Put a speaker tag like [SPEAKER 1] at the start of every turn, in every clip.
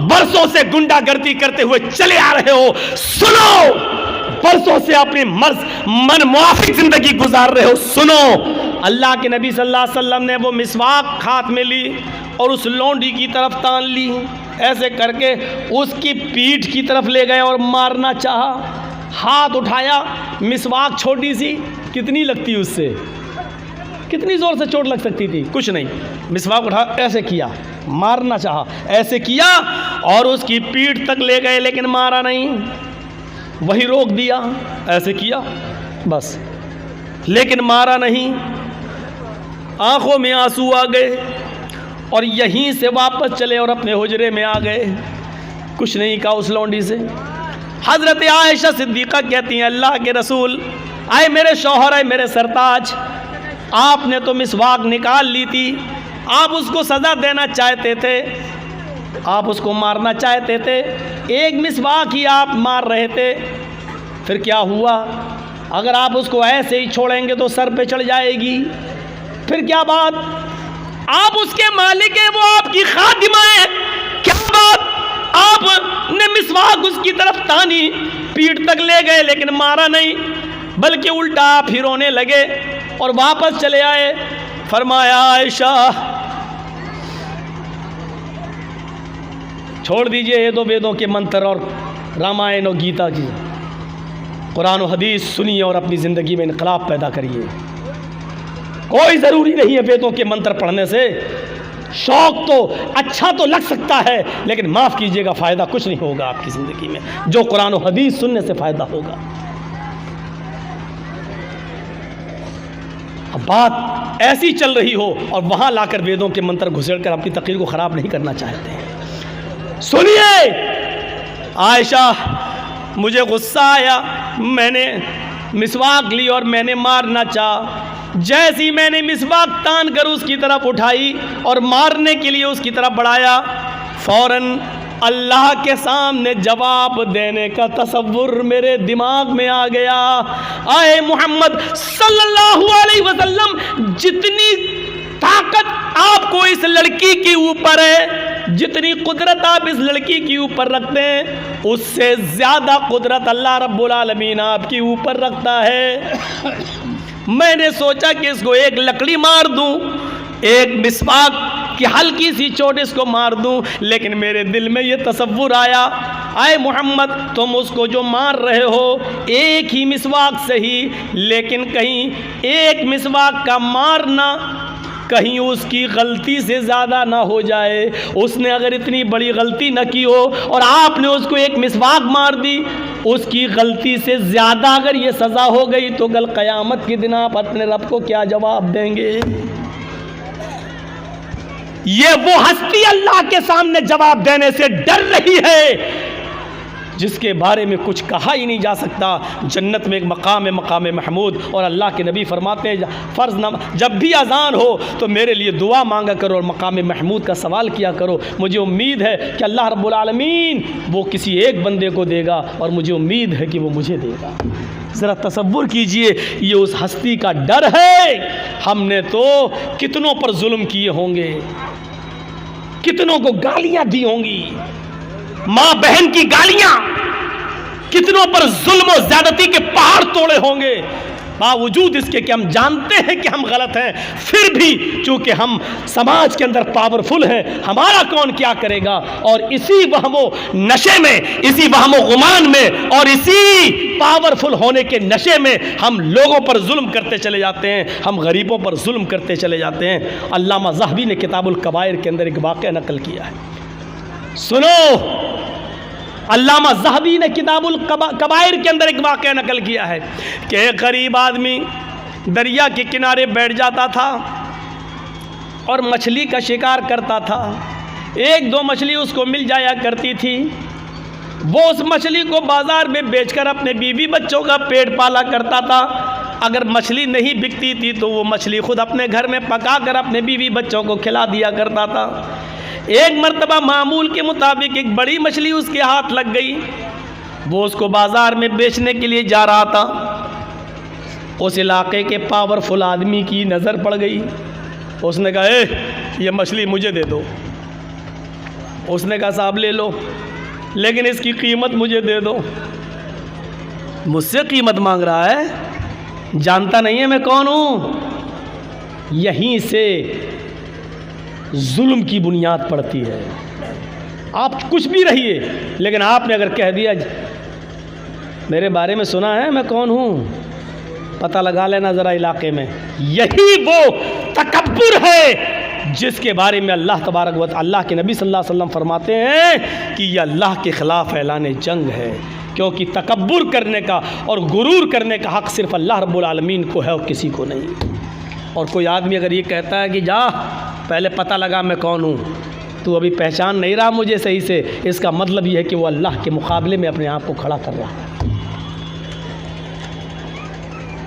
[SPEAKER 1] बरसों से गुंडागर्दी करते हुए चले आ रहे हो, सुनो, बरसों से अपनी मन मुआफिक जिंदगी गुजार रहे हो, सुनो, अल्लाह के नबी सल्लल्लाहु अलैहि वसल्लम ने वो मिसवाक हाथ में ली और उस लौंडी की तरफ तान ली, ऐसे करके उसकी पीठ की तरफ ले गए और मारना चाहा। हाथ उठाया, मिसवाक छोटी सी, कितनी लगती उससे, कितनी ज़ोर से चोट लग सकती थी, कुछ नहीं, मिसवाक उठा ऐसे किया, मारना चाहा, ऐसे किया और उसकी पीठ तक ले गए, लेकिन मारा नहीं, वही रोक दिया, ऐसे किया बस, लेकिन मारा नहीं। आंखों में आंसू आ गए और यहीं से वापस चले और अपने हुजरे में आ गए, कुछ नहीं कहा उस लौंडी से। हज़रत आयशा सिद्दीक़ा कहती हैं, अल्लाह के रसूल, आए मेरे शौहर, आए मेरे सरताज, आपने तो मिसवाक निकाल ली थी, आप उसको सज़ा देना चाहते थे, आप उसको मारना चाहते थे, एक मिसवाक ही आप मार रहे थे, फिर क्या हुआ? अगर आप उसको ऐसे ही छोड़ेंगे तो सर पे चढ़ जाएगी, फिर क्या बात? आप उसके मालिक हैं, वो आपकी खादिमा है, क्या बात? आपने मिसवाक उसकी तरफ तानी, पीठ तक ले गए, लेकिन मारा नहीं, बल्कि उल्टा आप ही रोने लगे और वापस चले आए। फरमाया, आयशा छोड़ दीजिए ये दो वेदों के मंत्र और रामायण और गीता की, कुरान और हदीस सुनिए और अपनी ज़िंदगी में इनकलाब पैदा करिए। कोई ज़रूरी नहीं है वेदों के मंत्र पढ़ने से, शौक़ तो अच्छा तो लग सकता है, लेकिन माफ़ कीजिएगा, फ़ायदा कुछ नहीं होगा आपकी ज़िंदगी में, जो कुरान और हदीस सुनने से फ़ायदा होगा। अब बात ऐसी चल रही हो और वहाँ लाकर वेदों के मंत्र घुसेड़ कर अपनी तकरीर को ख़राब नहीं करना चाहते हैं। सुनिए आयशा, मुझे गुस्सा आया, मैंने मिसवाक ली और मैंने मारना चाहा, जैसी मैंने मिसवाक तान कर उसकी तरफ उठाई और मारने के लिए उसकी तरफ बढ़ाया, फ़ौरन अल्लाह के सामने जवाब देने का तसव्वुर मेरे दिमाग में आ गया। आए मोहम्मद सल्लल्लाहु अलैहि वसल्लम, जितनी ताकत आपको इस लड़की के ऊपर है, जितनी कुदरत आप इस लड़की के ऊपर रखते हैं, उससे ज़्यादा कुदरत अल्लाह रब्बुल आलमीन आपके ऊपर रखता है। मैंने सोचा कि इसको एक लकड़ी मार दूं, एक मिसवाक की हल्की सी चोट इसको मार दूं, लेकिन मेरे दिल में ये तसव्वुर आया, आए मोहम्मद तुम उसको जो मार रहे हो एक ही मिसवाक से ही, लेकिन कहीं एक मिसवाक का मारना कहीं उसकी गलती से ज़्यादा ना हो जाए, उसने अगर इतनी बड़ी गलती न की हो और आपने उसको एक मिसवाक मार दी, उसकी गलती से ज़्यादा अगर ये सज़ा हो गई तो कल क़यामत के दिन आप अपने रब को क्या जवाब देंगे? ये वो हस्ती अल्लाह के सामने जवाब देने से डर रही है जिसके बारे में कुछ कहा ही नहीं जा सकता। जन्नत में एक मकाम है, मकाम महमूद, और अल्लाह के नबी फरमाते हैं फ़र्ज़ नम जब भी अज़ान हो तो मेरे लिए दुआ मांगा करो और मकाम महमूद का सवाल किया करो। मुझे उम्मीद है कि अल्लाह रब्बुल आलमीन वो किसी एक बंदे को देगा और मुझे उम्मीद है कि वो मुझे देगा। ज़रा तसव्वुर कीजिए, ये उस हस्ती का डर है। हमने तो कितनों पर जुल्म किए होंगे, कितनों को गालियाँ दी होंगी, माँ बहन की गालियां, कितनों पर जुल्म और ज्यादती के पहाड़ तोड़े होंगे। बावजूद इसके कि हम जानते हैं कि हम गलत हैं, फिर भी चूंकि हम समाज के अंदर पावरफुल हैं, हमारा कौन क्या करेगा, और इसी वहमो नशे में, इसी वहमो गुमान में और इसी पावरफुल होने के नशे में हम लोगों पर जुल्म करते चले जाते हैं, हम गरीबों पर जुल्म करते चले जाते हैं। अल्लामा ज़हबी ने किताबुल कबायर के अंदर एक वाक़या नकल किया है, सुनो। अल्लामा ज़हबी ने किताबुल कबायर के अंदर एक वाक़या नकल किया है कि एक गरीब आदमी दरिया के किनारे बैठ जाता था और मछली का शिकार करता था। एक दो मछली उसको मिल जाया करती थी, वो उस मछली को बाज़ार में बेचकर अपने बीवी बच्चों का पेट पाला करता था। अगर मछली नहीं बिकती थी तो वो मछली खुद अपने घर में पकाकर अपने बीवी बच्चों को खिला दिया करता था। एक मर्तबा मामूल के मुताबिक एक बड़ी मछली उसके हाथ लग गई, वो उसको बाज़ार में बेचने के लिए जा रहा था। उस इलाके के पावरफुल आदमी की नज़र पड़ गई, उसने कहा ये मछली मुझे दे दो। उसने कहा साहब ले लो, लेकिन इसकी कीमत मुझे दे दो। मुझसे कीमत मांग रहा है, जानता नहीं है मैं कौन हूँ। यहीं से जुल्म की बुनियाद पड़ती है। आप कुछ भी रहिए, लेकिन आपने अगर कह दिया मेरे बारे में सुना है मैं कौन हूँ, पता लगा लेना ज़रा इलाके में, यही वो तकब्बुर है जिसके बारे में अल्लाह तबारक व अल्लाह के नबी सल्लल्लाहु अलैहि वसल्लम फरमाते हैं कि यह अल्लाह के ख़िलाफ़ ऐलान जंग है। क्योंकि तकब्बुर करने का और गुरूर करने का हक़ सिर्फ़ अल्लाह रब्बुल आलमीन को है और किसी को नहीं। और कोई आदमी अगर ये कहता है कि जा पहले पता लगा मैं कौन हूँ, तू अभी पहचान नहीं रहा मुझे सही से, इसका मतलब ये है कि वो अल्लाह के मुकाबले में अपने आप को खड़ा कर रहा है।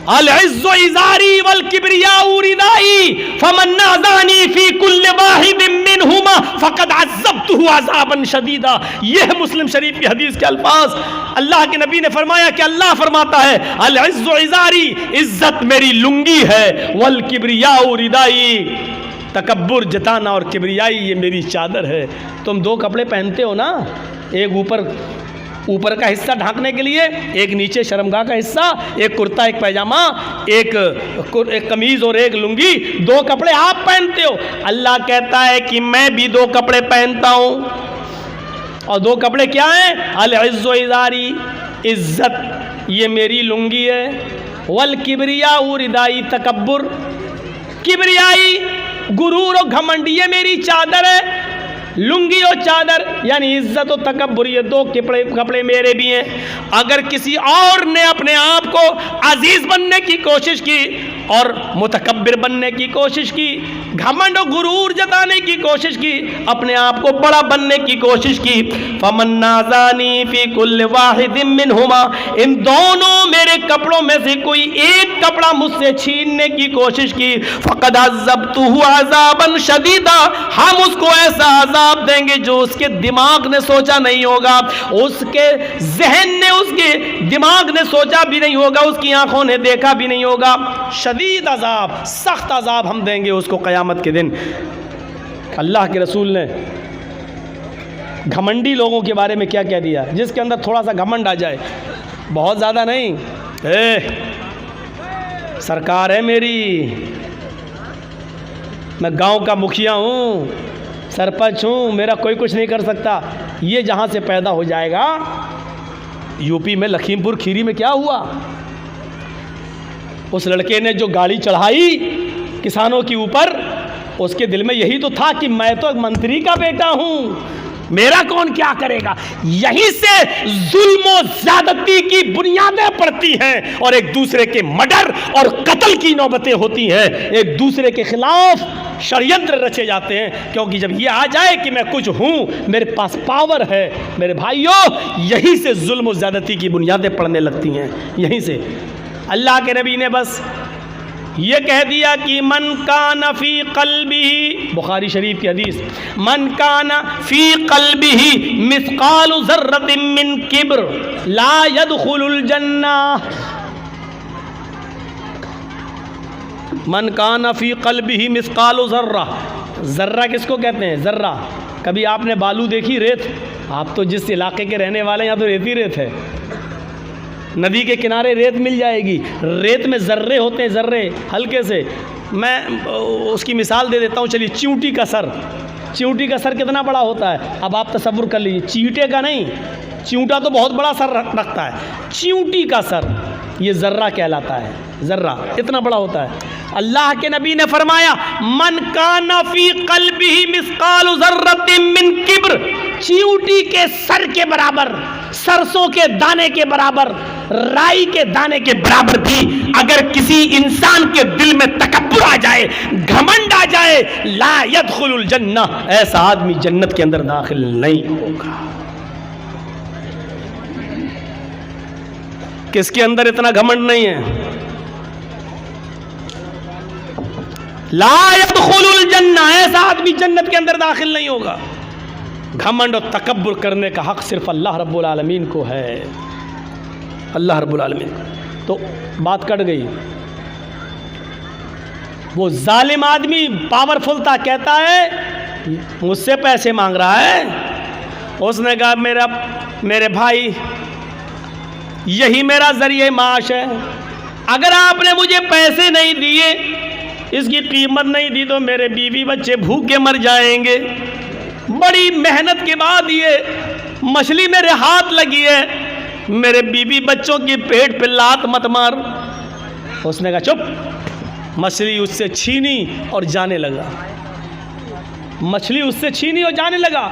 [SPEAKER 1] अल-इज़्ज़ु इज़ारी वल किब्रियाउ रिदाई फमन नाज़ानी फी कुल्लि वाहिदिन मिनहुमा फ़क़द अज़्ज़बतुहु अज़ाबन शदीदा। ये है मुस्लिम शरीफ की हदीस के अल्फाज। अल्लाह के नबी ने फरमाया कि अल्लाह फरमाता है अल-इज़्ज़ु इज़ारी, इज़्ज़त मेरी लुंगी है, वल किब्रियाउ रिदाई, तकब्बुर जताना और किब्रियाई ये मेरी चादर है। तुम दो कपड़े पहनते हो ना, एक ऊपर का हिस्सा ढांकने के लिए, एक नीचे शर्मगाह का हिस्सा, एक कुर्ता एक पैजामा, एक कमीज़ और एक लुंगी, दो कपड़े आप पहनते हो। अल्लाह कहता है कि मैं भी दो कपड़े पहनता हूँ, और दो कपड़े क्या हैं? अल-इज़्ज़ु इज़ारी, इज़्ज़त ये मेरी लुंगी है, वल किब्रियाउ रिदाई, तकब्बुर किब्रियाई गुरूर और घमंड ये मेरी चादर है। लुंगी और चादर यानी इज्जत और तकब्बुर, ये दो कपड़े मेरे भी हैं। अगर किसी और ने अपने आप को अजीज बनने की कोशिश की और मुतकब्बिर बनने की कोशिश की, घमंड और गुरूर जताने की कोशिश की, अपने आप को बड़ा बनने की कोशिश की, फमन नाज़ानी फी कुल्लि वाहिदिन मिनहुमा, इन दोनों मेरे कपड़ों में से कोई एक कपड़ा मुझसे छीनने की कोशिश की, फ़क़द अज़्ज़बतुहु अज़ाबन शदीदा, हम उसको ऐसा अज़ाब देंगे जो उसके दिमाग ने सोचा नहीं होगा, उसके जहन ने, उसके दिमाग ने सोचा भी नहीं होगा, उसकी आंखों ने देखा भी नहीं होगा। शदीद अजाब, सख्त अजाब हम देंगे उसको क़यामत के दिन। अल्लाह के रसूल ने घमंडी लोगों के बारे में क्या कह दिया? जिसके अंदर थोड़ा सा घमंड आ जाए, बहुत ज़्यादा नहीं, सरकार है मेरी, मैं गांव का मुखिया हूँ, सरपंच हूँ, मेरा कोई कुछ नहीं कर सकता, ये जहाँ से पैदा हो जाएगा। यूपी में लखीमपुर खीरी में क्या हुआ? उस लड़के ने जो गाड़ी चढ़ाई किसानों के ऊपर, उसके दिल में यही तो था कि मैं तो एक मंत्री का बेटा हूँ, मेरा कौन क्या करेगा। यहीं से जुल्म और ज़्यादती की बुनियादें पड़ती हैं और एक दूसरे के मर्डर और कत्ल की नौबतें होती हैं, एक दूसरे के खिलाफ षड्यंत्र रचे जाते हैं। क्योंकि जब ये आ जाए कि मैं कुछ हूँ, मेरे पास पावर है, मेरे भाइयों, यहीं से जुल्म और ज़्यादती की बुनियादें पड़ने लगती हैं। यहीं से अल्लाह के नबी ने बस ये कह दिया कि मन कान फी क़ल्बिही, बुखारी शरीफ की हदीस, मन कान फी क़ल्बिही मिस्क़ालु ज़र्रतिन मिन किब्र ला यदखुलुल जन्नह। मन कान फी क़ल्बिही मिस्क़ालु ज़र्रा, ज़र्रा किसको कहते हैं? ज़र्रा। कभी आपने बालू देखी, रेत? आप तो जिस इलाके के रहने वाले हैं, यहाँ तो रेत ही रेत है। नदी के किनारे रेत मिल जाएगी, रेत में ज़र्रे होते हैं, ज़र्रे हल्के से। मैं उसकी मिसाल दे देता हूँ, चलिए, चींटी का सर, चींटी का सर कितना बड़ा होता है? अब आप तसव्वुर कर लीजिए, चींटे का नहीं, चींटा तो बहुत बड़ा सर रखता है, चींटी का सर ये ज़र्रा कहलाता है, ज़र्रा इतना बड़ा होता है। अल्लाह के नबी ने फरमाया मन काना फी क़ल्बिही मिस्क़ालु ज़र्रतिन मिन किब्र, चींटी के सर के बराबर, सरसों के दाने के बराबर, राई के दाने के बराबर भी अगर किसी इंसान के दिल में तकब्बुर आ जाए, घमंड आ जाए, ला यदखुलुल जन्नह, ऐसा आदमी जन्नत के अंदर दाखिल नहीं होगा। किसके अंदर इतना घमंड नहीं है? ला यदखुलुल जन्नह, ऐसा आदमी जन्नत के अंदर दाखिल नहीं होगा। घमंड और तकब्बुर करने का हक सिर्फ अल्लाह रब्बुल आलमीन को है, अल्लाह रब्बुल आलमीन। तो बात कट गई। वो जालिम आदमी पावरफुल था, कहता है मुझसे पैसे मांग रहा है, उसने कहा मेरे भाई, यही मेरा जरिए माश है। अगर आपने मुझे पैसे नहीं दिए, इसकी कीमत नहीं दी, तो मेरे बीवी बच्चे भूखे मर जाएंगे। बड़ी मेहनत के बाद ये मछली मेरे हाथ लगी है, मेरे बीवी बच्चों के पेट पे लात मत मार। उसने कहा चुप। मछली उससे छीनी और जाने लगा। मछली उससे छीनी और जाने लगा।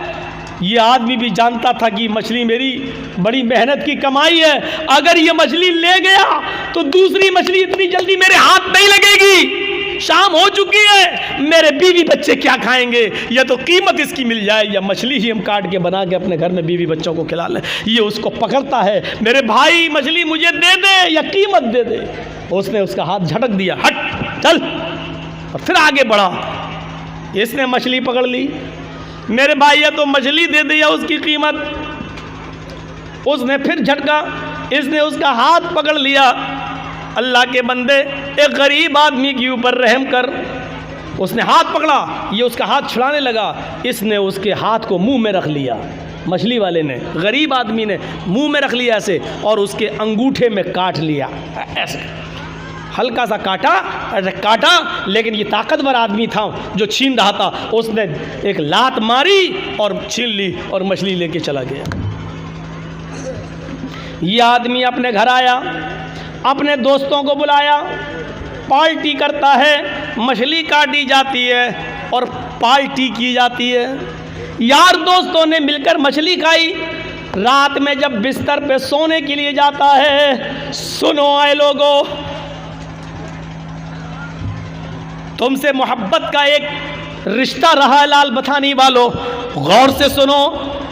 [SPEAKER 1] ये आदमी भी जानता था कि मछली मेरी बड़ी मेहनत की कमाई है, अगर ये मछली ले गया तो दूसरी मछली इतनी जल्दी मेरे हाथ नहीं लगेगी। शाम हो चुकी है, मेरे बीवी बच्चे क्या खाएंगे? या तो कीमत इसकी मिल जाए या मछली ही हम काट के बना के अपने घर में बीवी बच्चों को खिला लें। ये उसको पकड़ता है, मेरे भाई मछली मुझे दे दे या कीमत दे दे। उसने उसका हाथ झटक दिया, हट चल, और फिर आगे बढ़ा। इसने मछली पकड़ ली। मेरे भाई या तो मछली दे दे या उसकी कीमत। उसने फिर झटका, इसने उसका हाथ पकड़ लिया। अल्लाह के बंदे, एक गरीब आदमी के ऊपर रहम कर। उसने हाथ पकड़ा, ये उसका हाथ छुड़ाने लगा। इसने उसके हाथ को मुंह में रख लिया। मछली वाले ने, गरीब आदमी ने मुंह में रख लिया ऐसे, और उसके अंगूठे में काट लिया ऐसे। हल्का सा काटा, लेकिन ये ताकतवर आदमी था जो छीन रहा था। उसने एक लात मारी और छीन ली और मछली लेके चला गया। ये आदमी अपने घर आया, अपने दोस्तों को बुलाया, पार्टी करता है। मछली काटी जाती है और पार्टी की जाती है। यार दोस्तों ने मिलकर मछली खाई। रात में जब बिस्तर पे सोने के लिए जाता है, सुनो आए लोगों, तुमसे मोहब्बत का एक रिश्ता रहा है लाल बथानी वालों, गौर से सुनो।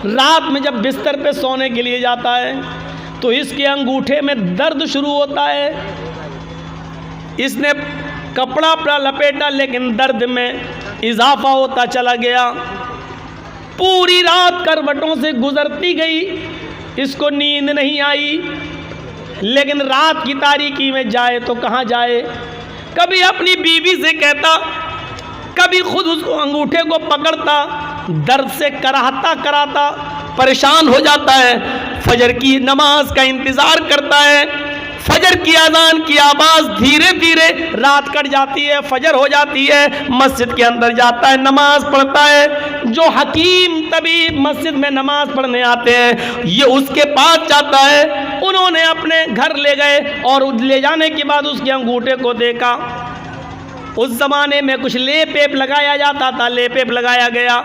[SPEAKER 1] रात में जब बिस्तर पे सोने के लिए जाता है तो इसके अंगूठे में दर्द शुरू होता है। इसने कपड़ा अपना लपेटा, लेकिन दर्द में इजाफा होता चला गया। पूरी रात करवटों से गुजरती गई, इसको नींद नहीं आई। लेकिन रात की तारीकी में जाए तो कहाँ जाए? कभी अपनी बीवी से कहता, कभी खुद उसको अंगूठे को पकड़ता, दर्द से कराता परेशान हो जाता है। फजर की नमाज का इंतज़ार करता है। फजर की अजान की आवाज़ धीरे धीरे रात कट जाती है, फजर हो जाती है। मस्जिद के अंदर जाता है, नमाज पढ़ता है। जो हकीम तबीब मस्जिद में नमाज पढ़ने आते हैं, ये उसके पास जाता है। उन्होंने अपने घर ले गए और ले जाने के बाद उसके अंगूठे को देखा। उस ज़माने में कुछ लेप वेप लगाया जाता था, लेप वेप लगाया गया,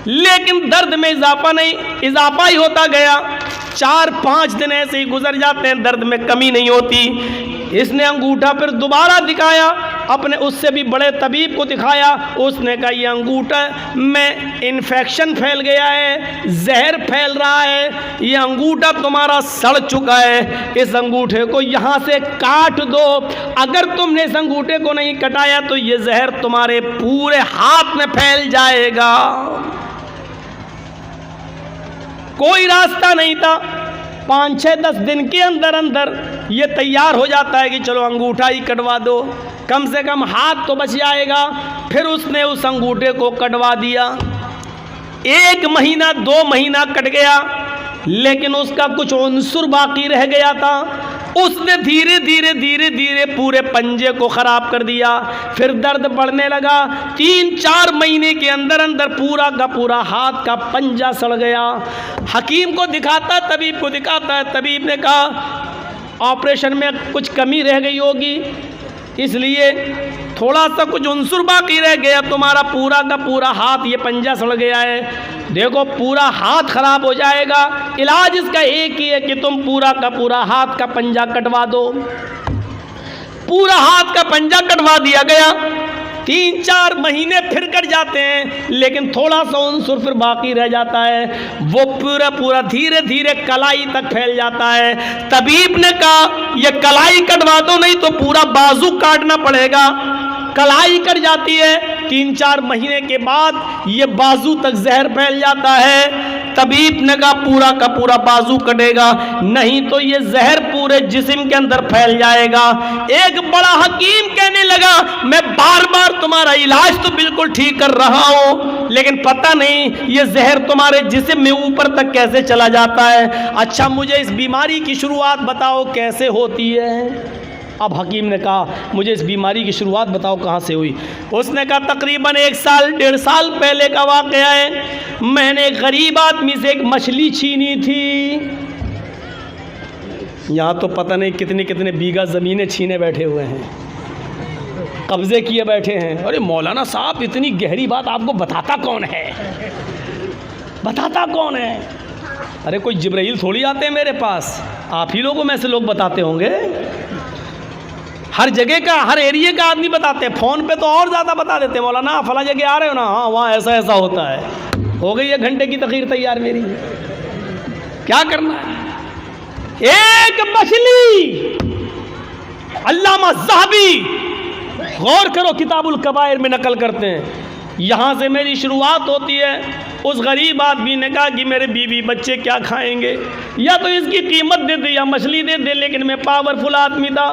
[SPEAKER 1] लेकिन दर्द में इजाफा ही होता गया। 4-5 दिन ऐसे ही गुजर जाते हैं, दर्द में कमी नहीं होती। इसने अंगूठा फिर दोबारा दिखाया, अपने उससे भी बड़े तबीब को दिखाया। उसने कहा ये अंगूठा में इन्फेक्शन फैल गया है, जहर फैल रहा है, ये अंगूठा तुम्हारा सड़ चुका है, इस अंगूठे को यहाँ से काट दो। अगर तुमने इस अंगूठे को नहीं कटाया तो ये जहर तुम्हारे पूरे हाथ में फैल जाएगा। कोई रास्ता नहीं था। 5-6-10 दिन के अंदर अंदर ये तैयार हो जाता है कि चलो अंगूठा ही कटवा दो, कम से कम हाथ तो बच जाएगा। फिर उसने उस अंगूठे को कटवा दिया। 1 महीना 2 महीना कट गया, लेकिन उसका कुछ उन्सुर बाकी रह गया था। उसने धीरे धीरे पूरे पंजे को ख़राब कर दिया। फिर दर्द बढ़ने लगा। 3-4 महीने के अंदर अंदर पूरा का पूरा हाथ का पंजा सड़ गया। हकीम को दिखाता, तबीब को दिखाता है। तबीब ने कहा ऑपरेशन में कुछ कमी रह गई होगी, इसलिए थोड़ा सा कुछ उन्सुर बाकी रह गया, तुम्हारा पूरा का पूरा हाथ ये पंजा सड़ गया है। देखो पूरा हाथ खराब हो जाएगा, इलाज इसका एक ही है कि तुम पूरा का पूरा हाथ का पंजा कटवा दो। पूरा हाथ का पंजा कटवा दिया गया। 3-4 महीने फिर कट जाते हैं, लेकिन थोड़ा सा उन्सुर फिर बाकी रह जाता है। वो पूरा धीरे धीरे कलाई तक फैल जाता है। तबीब ने कहा ये कलाई कटवा दो, नहीं तो पूरा बाजू काटना पड़ेगा। कलाई कट जाती है। 3-4 महीने के बाद ये बाजू तक जहर फैल जाता है। तबीब ने कहा पूरा का पूरा बाजू कटेगा, नहीं तो ये जहर पूरे जिस्म के अंदर फैल जाएगा। एक बड़ा हकीम कहने लगा मैं बार बार तुम्हारा इलाज तो बिल्कुल ठीक कर रहा हूं, लेकिन पता नहीं ये जहर तुम्हारे जिस्म में ऊपर तक कैसे चला जाता है। अच्छा मुझे इस बीमारी की शुरुआत बताओ कैसे होती है। अब हकीम ने कहा मुझे इस बीमारी की शुरुआत बताओ कहाँ से हुई। उसने कहा तकरीबन 1 साल 1.5 साल पहले का वाक़या है। मैंने एक गरीब आदमी से एक मछली छीनी थी। यहाँ तो पता नहीं कितने कितने बीघा ज़मीनें छीने बैठे हुए हैं, कब्ज़े किए बैठे हैं। अरे मौलाना साहब इतनी गहरी बात आपको बताता कौन है, बताता कौन है? अरे कोई जिब्राइल थोड़ी आते हैं मेरे पास, आप ही लोगों में से लोग बताते होंगे। हर जगह का हर एरिया का आदमी बताते हैं, फ़ोन पे तो और ज़्यादा बता देते हैं। मौलाना फला जगह आ रहे हो ना, हाँ वहाँ ऐसा ऐसा होता है। हो गई 1 घंटे की तकरीर तैयार मेरी, क्या करना है। एक मछली, अल्लामा ज़हाबी गौर करो किताबुल कबायर में नकल करते हैं, यहाँ से मेरी शुरुआत होती है। उस गरीब आदमी ने कहा कि मेरे बीवी बच्चे क्या खाएंगे, या तो इसकी कीमत दे दे या मछली दे दे। लेकिन मैं पावरफुल आदमी था,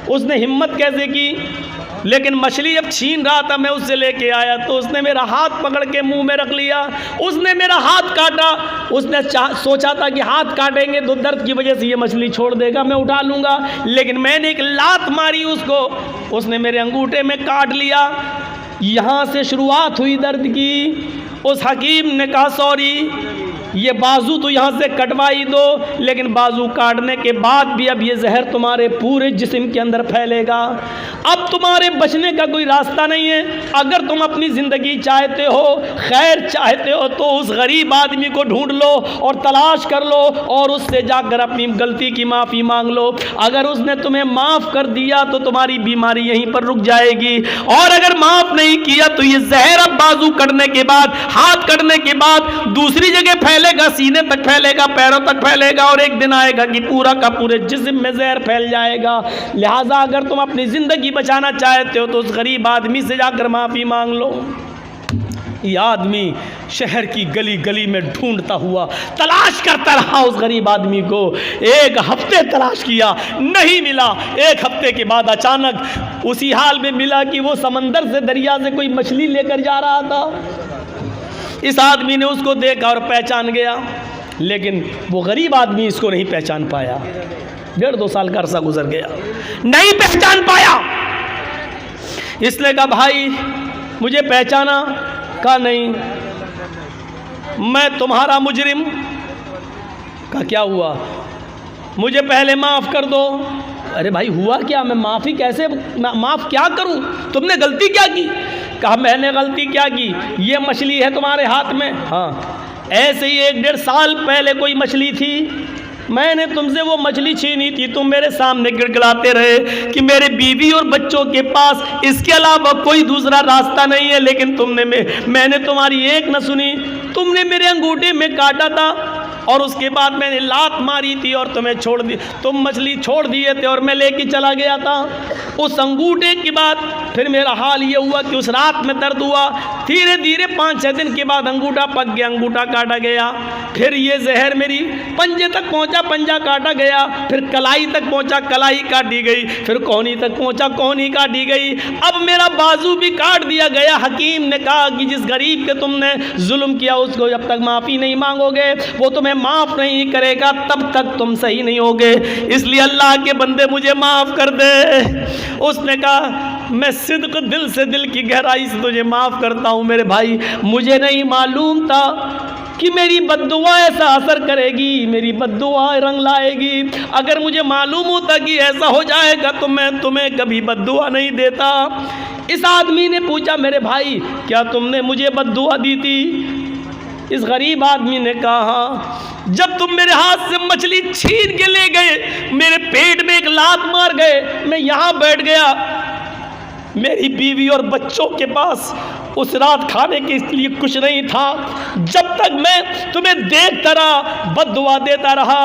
[SPEAKER 1] उसने हिम्मत कैसे की। लेकिन मछली जब छीन रहा था मैं उससे लेके आया तो उसने मेरा हाथ पकड़ के मुंह में रख लिया, उसने मेरा हाथ काटा। उसने सोचा था कि हाथ काटेंगे तो दर्द की वजह से ये मछली छोड़ देगा, मैं उठा लूँगा। लेकिन मैंने एक लात मारी उसको, उसने मेरे अंगूठे में काट लिया। यहाँ से शुरुआत हुई दर्द की। उस हकीम ने कहा सॉरी, ये बाजू तो यहाँ से कटवाई दो, लेकिन बाजू काटने के बाद भी अब ये जहर तुम्हारे पूरे जिस्म के अंदर फैलेगा। अब तुम्हारे बचने का कोई रास्ता नहीं है। अगर तुम अपनी ज़िंदगी चाहते हो, खैर चाहते हो, तो उस गरीब आदमी को ढूंढ लो और तलाश कर लो और उससे जाकर अपनी गलती की माफ़ी मांग लो। अगर उसने तुम्हें माफ़ कर दिया तो तुम्हारी बीमारी यहीं पर रुक जाएगी, और अगर माफ़ नहीं किया तो ये जहर अब बाजू कटने के बाद, हाथ कटने के बाद दूसरी जगह फैलेगा, सीने तक फैलेगा, पैरों तक फैलेगा, और एक दिन आएगा कि पूरा का पूरे जिस्म में जहर फैल जाएगा। लिहाजा अगर तुम अपनी ज़िंदगी बचाना चाहते हो तो उस गरीब आदमी से जाकर माफ़ी मांग लो। यह आदमी शहर की गली गली में ढूंढता हुआ तलाश करता रहा उस गरीब आदमी को। 1 हफ्ते तलाश किया, नहीं मिला। 1 हफ्ते के बाद अचानक उसी हाल में मिला कि वो समंदर से, दरिया से कोई मछली लेकर जा रहा था। इस आदमी ने उसको देखा और पहचान गया, लेकिन वो गरीब आदमी इसको नहीं पहचान पाया। 1.5-2 साल का अरसा गुजर गया, नहीं पहचान पाया। इसने कहा भाई मुझे पहचाना? कहा नहीं, मैं तुम्हारा मुजरिम। का क्या हुआ? मुझे पहले माफ़ कर दो। अरे भाई हुआ क्या? मैं माफ़ी कैसे, माफ़ क्या करूं? तुमने गलती क्या की? कहा मैंने गलती क्या की, ये मछली है तुम्हारे हाथ में। हाँ, ऐसे ही 1-1.5 साल पहले कोई मछली थी, मैंने तुमसे वो मछली छीनी थी। तुम मेरे सामने गिड़गिड़ाते रहे कि मेरे बीवी और बच्चों के पास इसके अलावा कोई दूसरा रास्ता नहीं है, लेकिन मैंने तुम्हारी एक न सुनी। तुमने मेरे अंगूठे में काटा था और उसके बाद मैंने लात मारी थी और तुम्हें छोड़ दी, तुम मछली छोड़ दिए थे और मैं लेके चला गया था। उस अंगूठे के बाद फिर मेरा हाल ये हुआ कि उस रात में दर्द हुआ। धीरे धीरे 5-6 दिन के बाद अंगूठा पक गया, अंगूठा काटा गया। फिर ये जहर मेरी पंजे तक पहुंचा, पंजा काटा गया। फिर कलाई तक पहुंचा, कलाई काटी गई। फिर कोहनी तक पहुंचा, कोहनी काटी गई। अब मेरा बाजू भी काट दिया गया। हकीम ने कहा कि जिस गरीब पे तुमने जुल्म किया उसको जब तक माफ़ी नहीं मांगोगे, वो तुम्हें माफ़ नहीं करेगा, तब तक तुम सही नहीं होगे। इसलिए अल्लाह के बंदे मुझे माफ़ कर दे। उसने कहा मैं सिद्क दिल से, दिल की गहराई से तुझे माफ़ करता हूँ मेरे भाई। मुझे नहीं मालूम था कि मेरी बद्दुआ ऐसा असर करेगी, मेरी बद्दुआ रंग लाएगी। अगर मुझे मालूम होता कि ऐसा हो जाएगा तो मैं तुम्हें कभी बद्दुआ नहीं देता। इस आदमी ने पूछा मेरे भाई क्या तुमने मुझे बद्दुआ दी थी? इस गरीब आदमी ने कहा जब तुम मेरे हाथ से मछली छीन के ले गए, मेरे पेट में एक लात मार गए, मैं यहाँ बैठ गया। मेरी बीवी और बच्चों के पास उस रात खाने के लिए कुछ नहीं था। जब तक मैं तुम्हें देखता रहा, बद्दुआ देता रहा।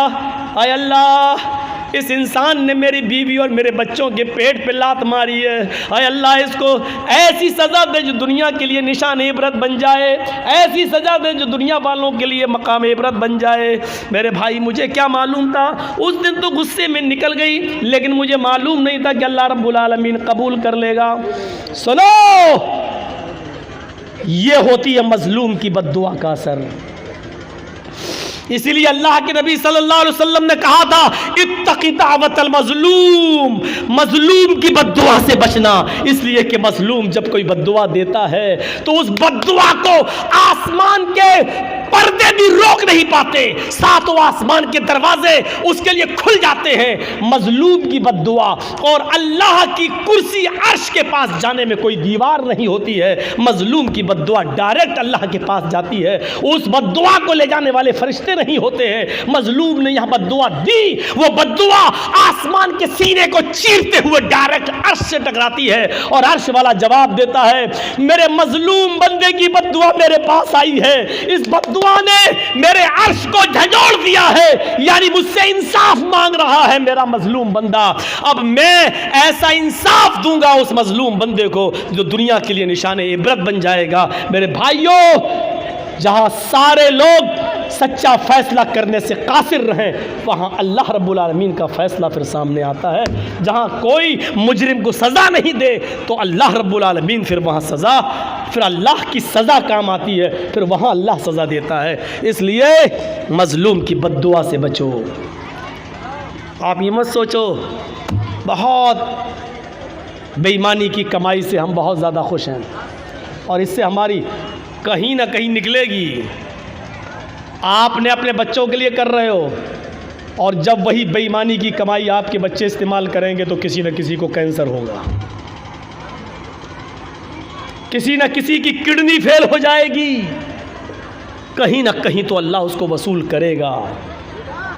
[SPEAKER 1] आय अल्लाह, इस इंसान ने मेरी बीवी और मेरे बच्चों के पेट पे लात मारी है, हाय अल्लाह इसको ऐसी सज़ा दे जो दुनिया के लिए निशान इबरत बन जाए, ऐसी सज़ा दे जो दुनिया वालों के लिए मकाम इबरत बन जाए। मेरे भाई मुझे क्या मालूम था, उस दिन तो गुस्से में निकल गई, लेकिन मुझे मालूम नहीं था कि अल्लाह रब्बुल आलमीन कबूल कर लेगा। सुनो, ये होती है मजलूम की बद्दुआ का असर। इसीलिए अल्लाह के नबी सल्लल्लाहु अलैहि वसल्लम ने कहा था, इत्तक़ी दावतल मजलूम, मजलूम की बद्दुआ से बचना। इसलिए कि मजलूम जब कोई बद्दुआ देता है तो उस बद्दुआ को आसमान के पर्दे भी रोक नहीं पाते, सातों आसमान के दरवाजे उसके लिए खुल जाते हैं। मजलूम की बद्दुआ, और अल्लाह की कुर्सी अर्श के पास जाने में कोई दीवार नहीं होती है। मजलूम की बद्दुआ डायरेक्ट अल्लाह के पास जाती है, उस बद्दुआ को ले जाने वाले फरिश्ते नहीं होते हैं। मजलूम ने यहां बद्दुआ दी, वो बद्दुआ आसमान के सीने को चीरते हुए डायरेक्ट अर्श से टकराती है, और अर्श वाला जवाब देता है, मेरे मजलूम बंदे की बद्दुआ मेरे पास आई है, इस बद्दुआ ने मेरे अर्श को झंझोड़ दिया है, यानी मुझसे इंसाफ मांग रहा है मेरा मजलूम बंदा। अब मैं ऐसा इंसाफ दूंगा उस मजलूम बंदे को जो दुनिया के लिए निशाने इबरत बन जाएगा। मेरे भाइयों, जहां सारे लोग सच्चा फैसला करने से कासिर रहें, वहां अल्लाह रब्बुल आलमीन का फैसला फिर सामने आता है। जहां कोई मुजरिम को सज़ा नहीं दे तो अल्लाह रब्बुल आलमीन फिर वहां सज़ा, फिर अल्लाह की सज़ा काम आती है, फिर वहां अल्लाह सज़ा देता है। इसलिए मजलूम की बद्दुआ से बचो। आप ये मत सोचो बहुत बेईमानी की कमाई से हम बहुत ज़्यादा खुश हैं और इससे हमारी कहीं ना कहीं निकलेगी। आपने अपने बच्चों के लिए कर रहे हो, और जब वही बेईमानी की कमाई आपके बच्चे इस्तेमाल करेंगे तो किसी न किसी को कैंसर होगा, किसी न किसी की किडनी फेल हो जाएगी, कहीं ना कहीं तो अल्लाह उसको वसूल करेगा,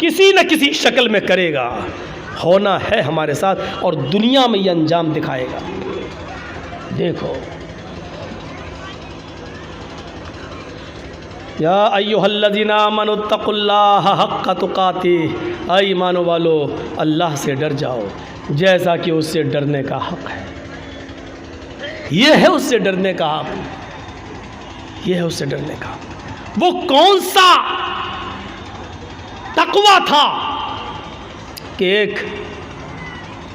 [SPEAKER 1] किसी न किसी शक्ल में करेगा। होना है हमारे साथ, और दुनिया में ये अंजाम दिखाएगा। देखो, या अय्युहल्लज़ीना आमनुत्तक़ुल्लाह हक़्क़ तुक़ातिह, ऐ ईमान वालो अल्लाह से डर जाओ जैसा कि उससे डरने का हक़ है। ये है उससे डरने का हक़, ये है उससे डरने का हक़। वो कौन सा तक़वा था कि एक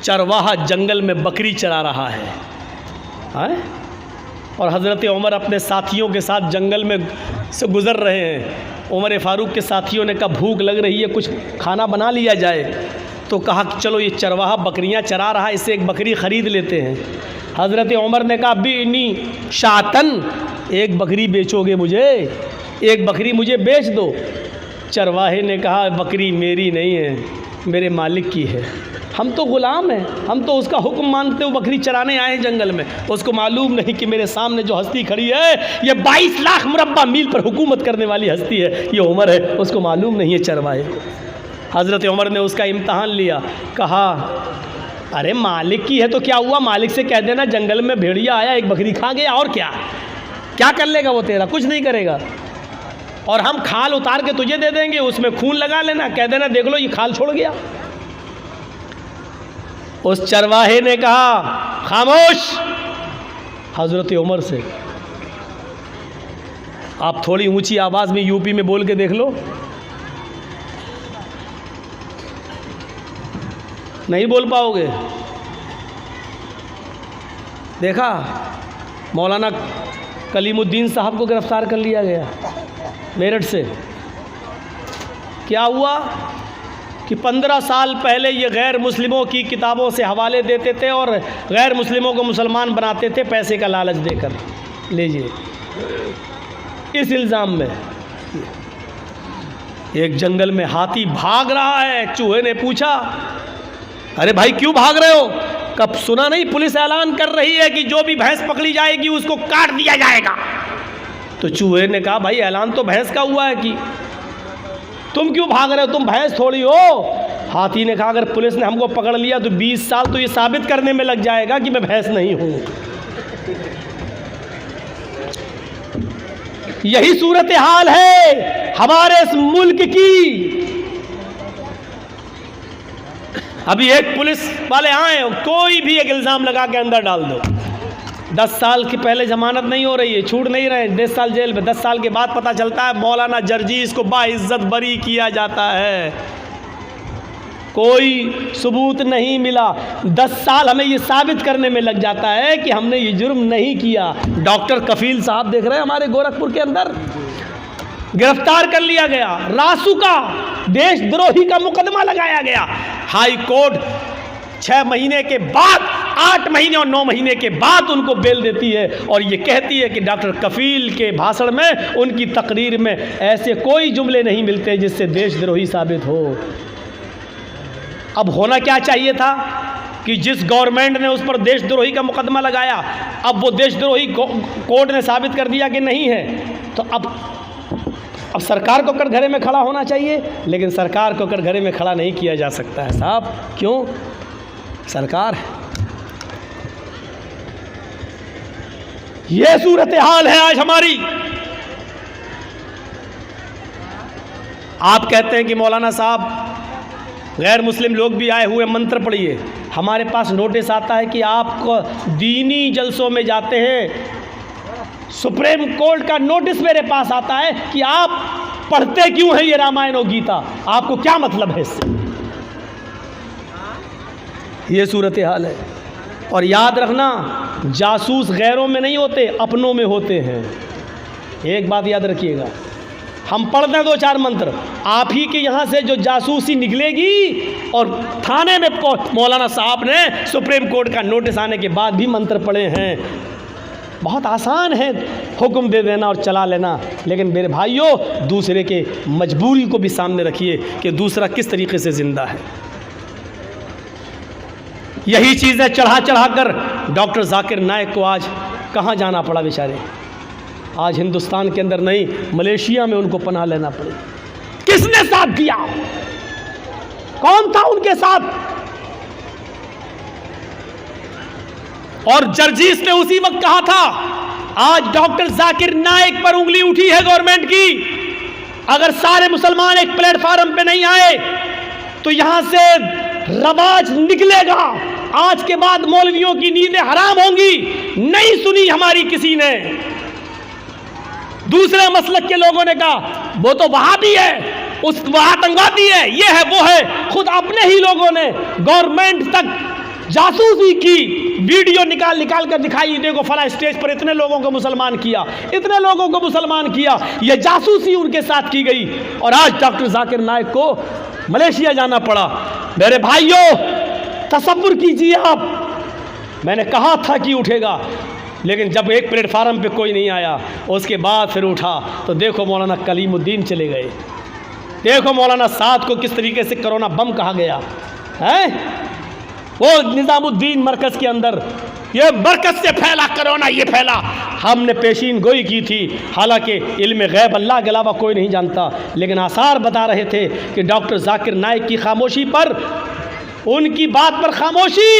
[SPEAKER 1] चरवाहा जंगल में बकरी चरा रहा है, और हज़रत उमर अपने साथियों के साथ जंगल में से गुज़र रहे हैं। उमर फ़ारूक के साथियों ने कहा भूख लग रही है, कुछ खाना बना लिया जाए। तो कहा कि चलो ये चरवाहा बकरियां चरा रहा है, इससे एक बकरी ख़रीद लेते हैं। हज़रत उमर ने कहा बीनी शातन, एक बकरी बेचोगे मुझे, एक बकरी मुझे बेच दो। चरवाहे ने कहा बकरी मेरी नहीं है, मेरे मालिक की है, हम तो ग़ुलाम हैं, हम तो उसका हुक्म मानते हुए बकरी चराने आए हैं जंगल में। उसको मालूम नहीं कि मेरे सामने जो हस्ती खड़ी है ये 22 लाख मुरब्बा मील पर हुकूमत करने वाली हस्ती है, ये उमर है, उसको मालूम नहीं है चरवाहे को। हज़रत उमर ने उसका इम्तहान लिया, कहा अरे मालिक की है तो क्या हुआ, मालिक से कह देना जंगल में भेड़िया आया एक बकरी खा गया, और क्या क्या कर लेगा वो तेरा, कुछ नहीं करेगा, और हम खाल उतार के तुझे दे देंगे, उसमें खून लगा लेना, कह देना देख लो ये खाल छोड़ गया। उस चरवाहे ने कहा खामोश। हज़रत उमर से आप थोड़ी ऊंची आवाज़ में यूपी में बोल के देख लो, नहीं बोल पाओगे। देखा, मौलाना कलीमुद्दीन साहब को गिरफ्तार कर लिया गया मेरठ से। क्या हुआ कि 15 साल पहले ये गैर मुस्लिमों की किताबों से हवाले देते थे और गैर मुस्लिमों को मुसलमान बनाते थे पैसे का लालच देकर। लीजिए, इस इल्ज़ाम में एक जंगल में हाथी भाग रहा है। चूहे ने पूछा अरे भाई क्यों भाग रहे हो? कब सुना नहीं पुलिस ऐलान कर रही है कि जो भी भैंस पकड़ी जाएगी उसको काट दिया जाएगा। तो चूहे ने कहा भाई ऐलान तो भैंस का हुआ है कि तुम क्यों भाग रहे हो, तुम भैंस थोड़ी हो। हाथी ने कहा अगर पुलिस ने हमको पकड़ लिया तो 20 साल तो ये साबित करने में लग जाएगा कि मैं भैंस नहीं हूं। यही सूरत हाल है हमारे इस मुल्क की। अभी एक पुलिस वाले आए, कोई भी एक इल्ज़ाम लगा के अंदर डाल दो, 10 साल के पहले जमानत नहीं हो रही है, छूट नहीं रहे, 10 साल जेल में, 10 साल के बाद पता चलता है मौलाना जर्जीस को बाइज्जत बरी किया जाता है, कोई सबूत नहीं मिला, 10 साल हमें ये साबित करने में लग जाता है कि हमने ये जुर्म नहीं किया। डॉक्टर कफील साहब देख रहे हैं हमारे गोरखपुर के अंदर, गिरफ्तार कर लिया गया, रासुका देशद्रोही का मुकदमा लगाया गया, हाई कोर्ट 6 महीने के बाद, 8 महीने और 9 महीने के बाद उनको बेल देती है और ये कहती है कि डॉक्टर कफील के भाषण में, उनकी तकरीर में ऐसे कोई जुमले नहीं मिलते जिससे देशद्रोही साबित हो। अब होना क्या चाहिए था कि जिस गवर्नमेंट ने उस पर देशद्रोही का मुकदमा लगाया, अब वो देशद्रोही कोर्ट ने साबित कर दिया कि नहीं है, तो अब सरकार को कटघरे में खड़ा होना चाहिए, लेकिन सरकार को कटघरे में खड़ा नहीं किया जा सकता है साहब। क्यों? सरकार है। ये सूरत हाल है आज हमारी। आप कहते हैं कि मौलाना साहब गैर मुस्लिम लोग भी आए हुए, मंत्र पढ़िए। हमारे पास नोटिस आता है कि आप दीनी जलसों में जाते हैं, सुप्रीम कोर्ट का नोटिस मेरे पास आता है कि आप पढ़ते क्यों हैं ये रामायण और गीता, आपको क्या मतलब है इससे? ये सूरत हाल है। और याद रखना, जासूस गैरों में नहीं होते, अपनों में होते हैं। एक बात याद रखिएगा, हम पढ़ते हैं 2-4 मंत्र, आप ही के यहाँ से जो जासूसी निकलेगी। और थाने में मौलाना साहब ने सुप्रीम कोर्ट का नोटिस आने के बाद भी मंत्र पढ़े हैं। बहुत आसान है हुक्म दे देना और चला लेना, लेकिन मेरे भाइयों, दूसरे के मजबूरी को भी सामने रखिए कि दूसरा किस तरीके से ज़िंदा है। यही चीज़ें चढ़ा चढ़ा कर डॉक्टर जाकिर नाइक को आज कहाँ जाना पड़ा बेचारे। आज हिंदुस्तान के अंदर नहीं, मलेशिया में उनको पनाह लेना पड़ी। किसने साथ दिया? कौन था उनके साथ? और जर्जीस ने उसी वक्त कहा था, आज डॉक्टर जाकिर नाइक पर उंगली उठी है गवर्नमेंट की। अगर सारे मुसलमान एक प्लेटफार्म पे नहीं आए तो यहां से रवाज निकलेगा। आज के बाद मौलवियों की नींदें हराम होंगी। नहीं सुनी हमारी किसी ने। दूसरे मसलक के लोगों ने कहा वो तो वहाबी है, उस आतंकवादी है, ये है वो है। खुद अपने ही लोगों ने गवर्नमेंट तक जासूसी की वीडियो निकाल कर दिखाई, देखो फला स्टेज पर इतने लोगों को मुसलमान किया, इतने लोगों को मुसलमान किया। ये जासूसी उनके साथ की गई और आज डॉक्टर जाकिर नाइक को मलेशिया जाना पड़ा। मेरे भाइयों, तसव्वुर कीजिए आप, मैंने कहा था कि उठेगा, लेकिन जब एक प्लेटफार्म पे कोई नहीं आया, उसके बाद फिर उठा तो देखो मौलाना कलीमुद्दीन चले गए, देखो मौलाना साद को किस तरीके से कोरोना बम कहा गया है। वो निज़ामुद्दीन मरकज़ के अंदर, ये मरकज़ से फैला कोरोना, ये फैला। हमने पेशीन गोई की थी, हालांकि इल्म गैब अल्लाह के अलावा कोई नहीं जानता, लेकिन आसार बता रहे थे कि डॉक्टर जाकिर नाइक की खामोशी पर, उनकी बात पर खामोशी